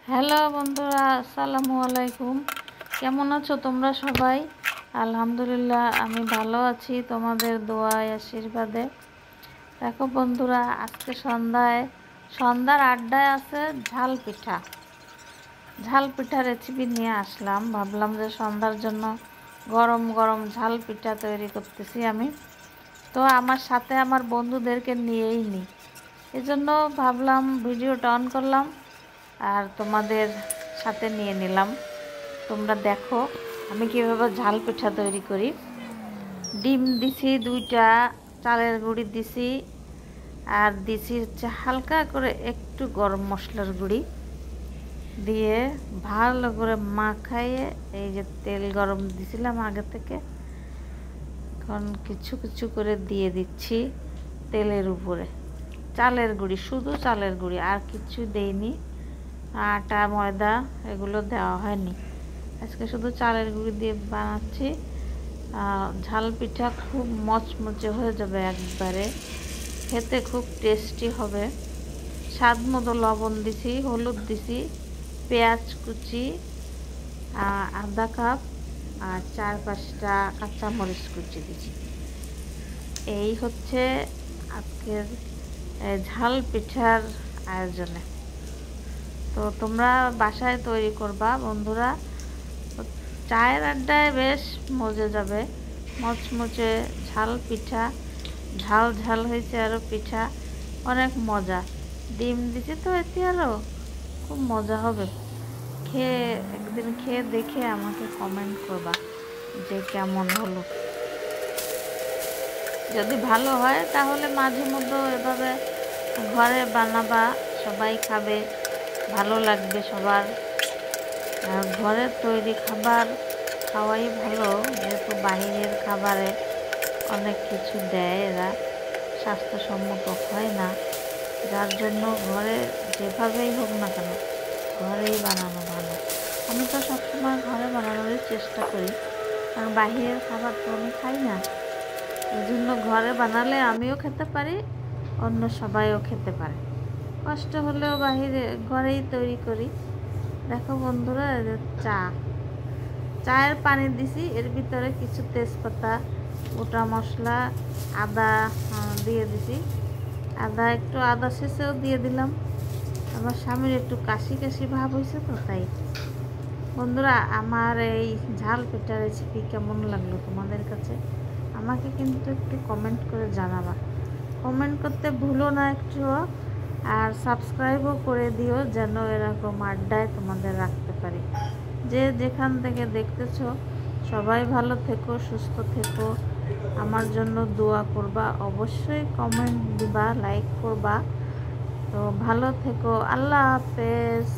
Hello বন্ধুরা, আসসালামু আলাইকুম। কেমন আছো তোমরা সবাই? আলহামদুলিল্লাহ আমি ভালো আছি, তোমাদের দোয়ায় আশীর্বাদে। দেখো বন্ধুরা, আজকে সন্ধ্যার আড্ডায় আছে ঝাল পিঠা রেসিপি নিয়ে আসলাম। ভাবলাম যে সন্ধ্যার জন্য গরম গরম ঝাল পিঠা তৈরি করতেছি আমি। তো আমার সাথে আমার বন্ধুদেরকে নিয়েই নিই, এজন্য ভাবলাম ভিডিওটা অন করলাম আর তোমাদের সাথে নিয়ে নিলাম। তোমরা দেখো আমি কীভাবে ঝাল পিঠা তৈরি করি। ডিম দিছি 2টা, চালের গুঁড়ি দিছি, আর দিছি হচ্ছে হালকা করে একটু গরম মশলার গুঁড়ি দিয়ে ভালো করে মাখাইয়ে, এই যে তেল গরম দিছিলাম আগে থেকে, এখন কিছু কিছু করে দিয়ে দিচ্ছি তেলের উপরে। চালের গুঁড়ি, শুধু চালের গুঁড়ি, আর কিছু দেইনি, আটা ময়দা এগুলো দেওয়া হয়নি। আজকে শুধু চালের গুঁড়ি দিয়ে বানাচ্ছি। ঝাল পিঠা খুব মচমচে হয়ে যাবে একবারে, খেতে খুব টেস্টি হবে। স্বাদ মতো লবণ দিছি, হলুদ দিছি, পেঁয়াজ কুচি আধা কাপ, আর 4-5টা কাঁচামরিচ কুচি দিছি। এই হচ্ছে আজকের ঝাল পিঠার আয়োজনে। তো তোমরা বাসায় তৈরি করবা বন্ধুরা, চায়ের আড্ডায় বেশ মজে যাবে। মচমচে ঝাল পিঠা, ঝাল ঝাল হয়েছে আরও পিঠা, অনেক মজা। ডিম দিছি তো এতে আরও খুব মজা হবে। একদিন খেয়ে দেখে আমাকে কমেন্ট করবা যে কেমন হলো। যদি ভালো হয় তাহলে মাঝে মধ্যে এভাবে ঘরে বানাবা, সবাই খাবে, ভালো লাগবে সবার। আর ঘরের তৈরি খাবার খাওয়াই ভালো, যেহেতু বাইরের খাবারে অনেক কিছু দেয় এরা, স্বাস্থ্যসম্মত হয় না। যার জন্য ঘরে যেভাবেই হোক না কেন ঘরেই বানানো ভালো। আমি তো সবসময় ঘরে বানানোরই চেষ্টা করি, কারণ বাইরের খাবার তো আমি খাই না। এই জন্য ঘরে বানালে আমিও খেতে পারি, অন্য সবাইও খেতে পারে। কষ্ট হলেও ঘরেই তৈরি করি। দেখো বন্ধুরা, চায়ের পানি দিছি, এর ভিতরে কিছু তেজপাতা, গোটা মশলা, আদা দিয়ে দিছি। একটু আদা শেষেও দিয়ে দিলাম। আমার স্বামীর একটু কাশি কাশি ভাব হয়েছে তো তাই। বন্ধুরা, আমার এই ঝাল পিঠা রেসিপি কেমন লাগলো তোমাদের কাছে আমাকে কিন্তু একটু কমেন্ট করে জানাবা। কমেন্ট করতে ভুলো না একটুও, আর সাবস্ক্রাইবও করে দিও, যেন এরকম আড্ডায় তোমাদের রাখতে পারি। যে যেখান থেকে দেখতেছো সবাই ভালো থেকো, সুস্থ থেকো, আমার জন্য দোয়া করবা, অবশ্যই কমেন্ট দিবা, লাইক করবা। তো ভালো থেকো, আল্লাহ হাফেজ।